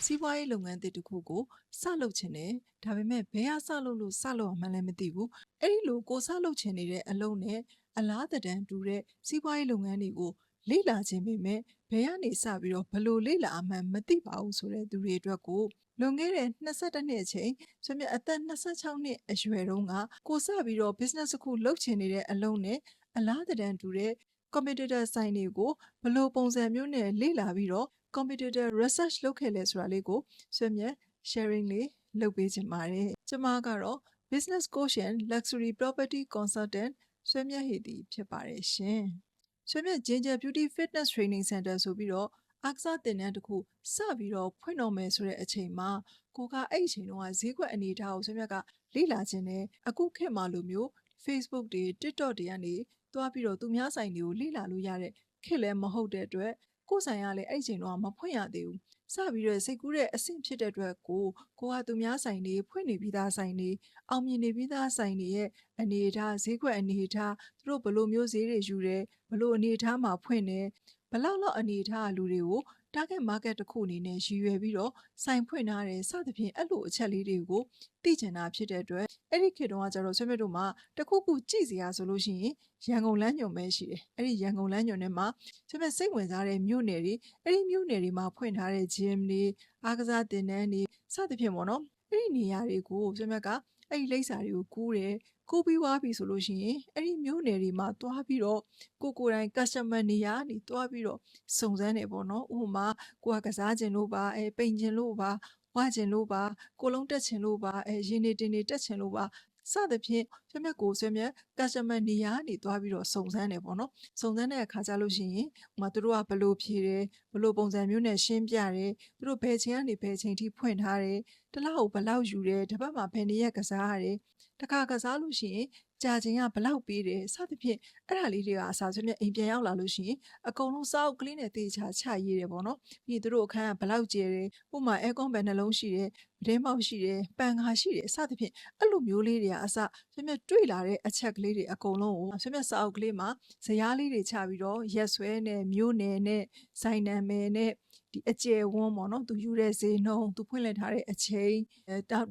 စီးပွားရေးလုပ်ငန်းတစ်ခုကိုစလုပ်ချင်တယ်ဒါပေမဲ့ဘယ်ဟာစလုပ်လို့စလုပ်အောင်မှလည်းမသိဘူးအဲ့ဒီလိုကိုစလုပ်ချင်နေတဲ့အလုပ်နဲ့အလားတန်တူတဲ့စီးပွားရေးလုပ်ငန်းတွေကိုလေ့လာခြင်းပေမဲ့ဘယ်ကနေစပြီးတော့ဘယ်လိုလေ့လာအမှန်မသိပါဘူးဆိုတဲ့သူတွေအတွက်ကိုလွန်ခဲ့တဲ့22နှစ်အချိန်ဆိုမြအသက်26နှစ်အရွယ်တုန်းကကိုစပြီးတော့ business တစ်ခုလုပ်ချင်နေတဲ့အလုပ်နဲ့အလားတန်တူတဲ့ competitor ဆိုင်တွေကိုဘယ်လိုပုံစံမျိုးနဲ့လေ့လာပြီးတော့ competitor research လုပ်ခဲ့လဲဆိုတာလေးကိုဆွေးမြတ် sharing လေးလုပ်ပေးချင်ပါတယ်။ကျွန်မကတော့ business coach and luxury property consultant ဆွေးမြတ်ဟေတီဖြစ်ပါတယ်ရှင်။ဆွေးမြတ် Ginger Beauty Fitness Training Center ဆိုပြီးတော့အားကစားသင်တန်းတစ်ခုစပြီးတော့ဖွင့်တော်မယ်ဆိုတဲ့အချိန်မှာကိုကအဲ့အချိန်တုန်းကဈေးကွက်အနေအထားကိုဆွေးမြတ်ကလေ့လာခြင်းနဲ့အခုခေတ်မှာလိုမျိုး Facebook တွေ TikTok တွေကနေတွားပြီးတော့သူများဆိုင်တွေကိုလေ့လာလို့ရတဲ့ခေတ်လည်းမဟုတ်တဲ့အတွက်ကိုယ်ဆိုင်ကလည်းအဲ့ချိန်တော့မဖွင့်ရသေးဘူးစပြီးတော့စိတ်ကူးတဲ့အဆင့်ဖြစ်တဲ့အတွက်ကိုကသူများဆိုင်တွေဖွင့်နေပြီးသားဆိုင်တွေအောင်မြင်နေပြီးသားဆိုင်တွေရဲ့အနေအထားဈေးကွက်အနေအထားသူတို့ဘလို့မျိုးဈေးတွေယူတယ်ဘလို့အနေအထားမှာဖွင့်တယ်ဘလောက်လောက်အနေအထားလူတွေကို target market တစ်ခုအနေနဲ့ရည်ရွယ်ပြီးတော့ဆိုင်ဖွင့်ထားတယ်စသဖြင့်အဲ့လိုအချက်လေးတွေကိုသိချင်တာဖြစ်တဲ့အတွက်အဲ့ဒီခေတ်တုန်းကကျတော့ဆွေးမြတ်တို့မှာတခုခုကြည့်စရာဆိုလို့ရှိရင်ရန်ကုန်လမ်းညွန်ပဲရှိတယ်အဲ့ဒီရန်ကုန်လမ်းညွန်ထဲမှာဆွေးမြတ်စိတ်ဝင်စားတဲ့မြို့နယ်တွေအဲ့ဒီမြို့နယ်တွေမှာဖွင့်ထားတဲ့ gym တွေအားကစားသင်တန်းတွေစသဖြင့်ပေါ့နော်အဲ့ဒီနေရာတွေကိုဆွေးမြတ်ကအဲ့ဒီလိပ်စာတွေကိုကူးတယ်ကူးပြီးွားပြီဆိုလို့ရှိရင်အဲ့ဒီမြို့နယ်တွေမှာတွားပြီးတော့ကိုယ်တိုင် customer နေရာနေတွားပြီးတော့စုံစမ်းတယ်ပေါ့နော်ဥပမာကိုကစားခြင်းလို့ပါပိန်ခြင်းလို့ပါဝါခြင်းလို့ပါကိုလုံးတက်ခြင်းလို့ပါရင်းနေတင်နေတက်ခြင်းလို့ပါစသဖြင့်ဆွေးမြတ်ကိုဆွေးမြတ် customer နေရာနေတွားပြီးတော့စုံစမ်းတယ်ပေါ့နော်စုံစမ်းတဲ့အခါကျလို့ရှိရင်ဥပမာသူတို့ကဘလို့ဖြေတယ်ဘလို့ပုံစံမျိုးနဲ့ရှင်းပြတယ်သူတို့ဘယ်ချိန်ကနေဘယ်ချိန်ထိဖွင့်ထားတယ်တစ်လောက်ကိုဘလောက်ယူတယ်တစ်ပတ်မှာဘယ်နေ့ရက်ကစားရတယ်တခါကစားလို့ရှိရင်ကြာချိန်ကဘလောက်ပေးတယ်စသဖြင့်အဲ့ဒါလေးတွေကအစားဆွေးမြတ်အိမ်ပြန်ရောက်လာလို့ရှိရင်အကုန်လုံးစောက်ကလေးနဲ့တေချာချရေးတယ်ပေါ့နော်ပြီးသူတို့အခန်းကဘလောက်ကျယ်တယ်ဥပမာအဲကွန်ဘယ်နှလုံးရှိတယ်ပတင်းပေါက်ရှိတယ်ပန်ကာရှိတယ်စသဖြင့်အဲ့လိုမျိုးလေးတွေကအစဆွေးမြတ်တွေ့လာတဲ့အချက်ကလေးတွေအကုန်လုံးကိုဆွေးမြတ်စာအုပ်ကလေးမှာဇယားလေးတွေချပြီးတော့ရက်ဆွဲနဲ့မျိုးနယ်နဲ့ဇိုင်နံမယ်နဲ့ဒီအကျယ်ဝန်းပေါ့နော်သူယူတဲ့ဈေးနှုန်းသူဖွင့်လှစ်ထားတဲ့အချိန်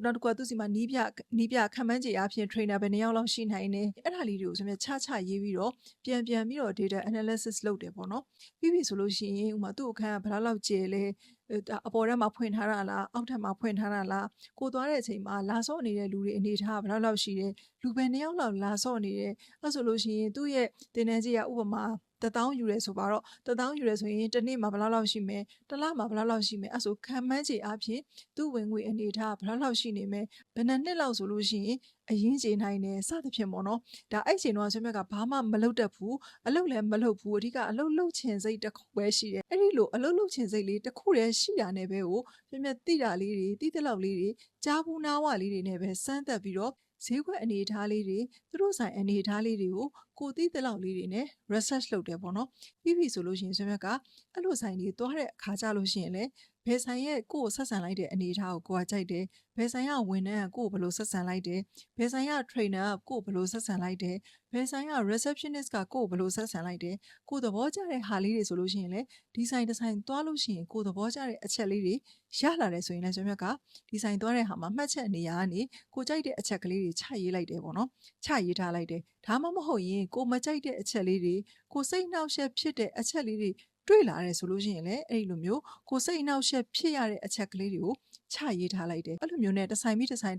နောက်တစ်ခုကသူစီမှာနီးပြခံမှန်းခြေအဖြစ် trainer ပဲ2ယောက်လောက်ရှိနိုင်တယ်အဲ့ဒါလေးတွေကိုဆိုမြဲချရေးပြီးတော့ပြန်ပြီးတော့ data analysis လုပ်တယ်ပေါ့နော်ပြီးပြီဆိုလို့ရှိရင်ဥပမာသူ့အခန်းကဘယ်လောက်ကျယ်လဲအပေါ်ထဲမှာဖွင့်ထားတာလားအောက်ထပ်မှာဖွင့်ထားတာလားကိုသွားတဲ့အချိန်မှာလာဆော့နေတဲ့လူတွေအနေထားဘယ်လောက်ရှိတယ်လူပဲ2ယောက်လောက်လာဆော့နေတယ်အဲ့ဆိုလို့ရှိရင်သူ့ရဲ့တင်တန်းကြီးကဥပမာ1000ယူရဲဆိုပါတော့1000ယူရဲဆိုရင်တစ်နေ့မှာဘယ်လောက်ရှိမယ်တစ်လမှာဘယ်လောက်ရှိမယ်အဲ့ဆိုခံမှန်းခြေအဖြစ်သူ့ဝင်ငွေအနေထားဘယ်လောက်ရှိနေမယ်ဘယ်နှစ်လောက်ဆိုလို့ရှိရင်အရင်ခြေနိုင်တယ်စသဖြင့်ပေါ့နော်ဒါအဲ့ချိန်တော့ဆွေးမြတ်ကဘာမှမလုပ်တတ်ဘူးအလုပ်လည်းမလုပ်ဘူးအဓိကအလုပ်လုပ်ချင်စိတ်တစ်ခုပဲရှိတယ်အဲ့ဒီလိုအလုပ်လုပ်ချင်စိတ်လေးတစ်ခုတည်းရှိတာနဲ့ပဲကိုဆွေးမြတ်သိတာလေးတွေသိတဲ့လောက်လေးတွေကြားဘူးနားဝလေးတွေနဲ့ပဲစမ်းသပ်ပြီးတော့ဈေးကွက်အနေအထားလေးတွေသူတို့ဆိုင်အနေအထားလေးတွေကိုကိုသိတဲ့လောက်လေးတွေနဲ့ research လုပ်တယ်ပေါ့နော်ပြီးပြီဆိုလို့ရှိရင်ဆွေးမြတ်ကအဲ့လိုဆိုင်တွေသွားတဲ့အခါကြလို့ရှိရင်လည်းဘယ်ဆိုင်ရဲ့ကိုယ်ဆက်ဆံလိုက်တဲ့အနေအထားကိုကိုကကြိုက်တယ်ဘယ်ဆိုင်ကဝန်ထမ်းကကိုယ်ဘယ်လိုဆက်ဆံလိုက်တယ်ဘယ်ဆိုင်က trainer ကကိုယ်ဘယ်လိုဆက်ဆံလိုက်တယ်ဘယ်ဆိုင်က receptionist ကကိုယ်ဘယ်လိုဆက်ဆံလိုက်တယ်ကိုသဘောကျတဲ့ဟာလေးတွေဆိုလို့ရှိရင်လည်းဒီဆိုင်တစ်ဆိုင်သွားလို့ရှိရင်ကိုသဘောကျတဲ့အချက်လေးတွေရလာတယ်ဆိုရင်လည်းဆွေးမြတ်ကဒီဆိုင်သွားတဲ့ဟာမှာမှတ်ချက်နေရာကနေကိုကြိုက်တဲ့အချက်ကလေးတွေချရေးလိုက်တယ်ပေါ့နော်ချရေးထားလိုက်တယ်ဒါမှမဟုတ်ရင်ကိုမကြိုက်တဲ့အချက်လေးတွေကိုစိတ်နှောက်ယှက်ဖြစ်တဲ့အချက်လေးတွေတွေ့လာတယ်ဆိုလို့ရှိရင်လည်းအဲ့ဒီလိုမျိုးကိုစိတ်နှောက်ယှက်ဖြစ်ရတဲ့အချက်ကလေးတွေကိုချရေးထားလိုက်တယ်အဲ့လိုမျိုးနဲ့တစ်ဆိုင်ပြီးတစ်ဆိုင်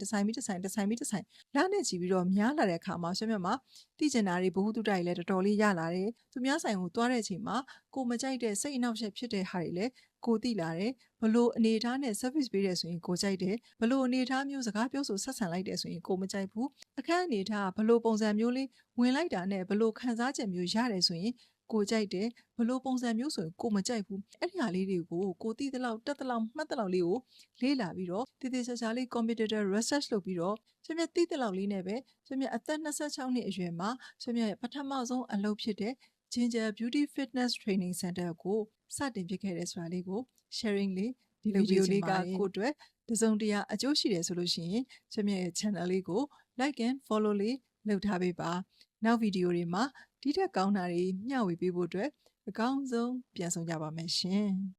လမ်းနဲ့ကြည့်ပြီးတော့များလာတဲ့အခါမှာဆွေးမြတ်မှာသိကျင်တာတွေဘ ഹു တုတိုက်လည်းတော်တော်လေးရလာတယ်သူများဆိုင်ကိုသွားတဲ့အချိန်မှာကိုမကြိုက်တဲ့စိတ်နှောက်ယှက်ဖြစ်တဲ့ဟာတွေလည်းကိုသိလာတယ်ဘလို့အနေအထားနဲ့ service ပေးတယ်ဆိုရင်ကိုကြိုက်တယ်ဘလို့အနေအထားမျိုးစကားပြောဆိုဆက်ဆံလိုက်တယ်ဆိုရင်ကိုမကြိုက်ဘူးအခန်းအနေအထားဘလို့ပုံစံမျိုးလေးဝင်လိုက်တာနဲ့ဘလို့ခံစားချက်မျိုးရတယ်ဆိုရင်ကိုကြိုက်တယ်ဘလို့ပုံစံမျိုးဆိုရင်ကိုမကြိုက်ဘူးအဲ့ဒီဟာလေးတွေကိုကိုသိသလောက်တက်သလောက်မှတ်သလောက်လေးကိုလေ့လာပြီးတော့တည်တည်ချာချာလေး competitor research လုပ်ပြီးတော့ဆွေးမြတ်သိသလောက်လေးနဲ့ပဲဆွေးမြတ်အသက်26နှစ်အရွယ်မှာဆွေးမြတ်ပထမဆုံးအလုပ်ဖြစ်တဲ့ Ginger Beauty Fitness Training Center ကိုစတင်ဖြစ်ခဲ့တယ်ဆိုတာလေးကို sharing လေးဒီဗီဒီယိုလေးကကိုအတွက်တစုံတရာအကျိုးရှိတယ်ဆိုလို့ရှိရင်ဆွေးမြတ်ရဲ့ channel လေးကို like and follow လေးလုပ်ထားပေးပါနောက်ဗီဒီယိုတွေမှာဒီထက်ကောင်းတာတွေမျှဝေပေးဖို့အတွက်အကောင်းဆုံးပြန်ဆောင်ကြပါမယ်ရှင်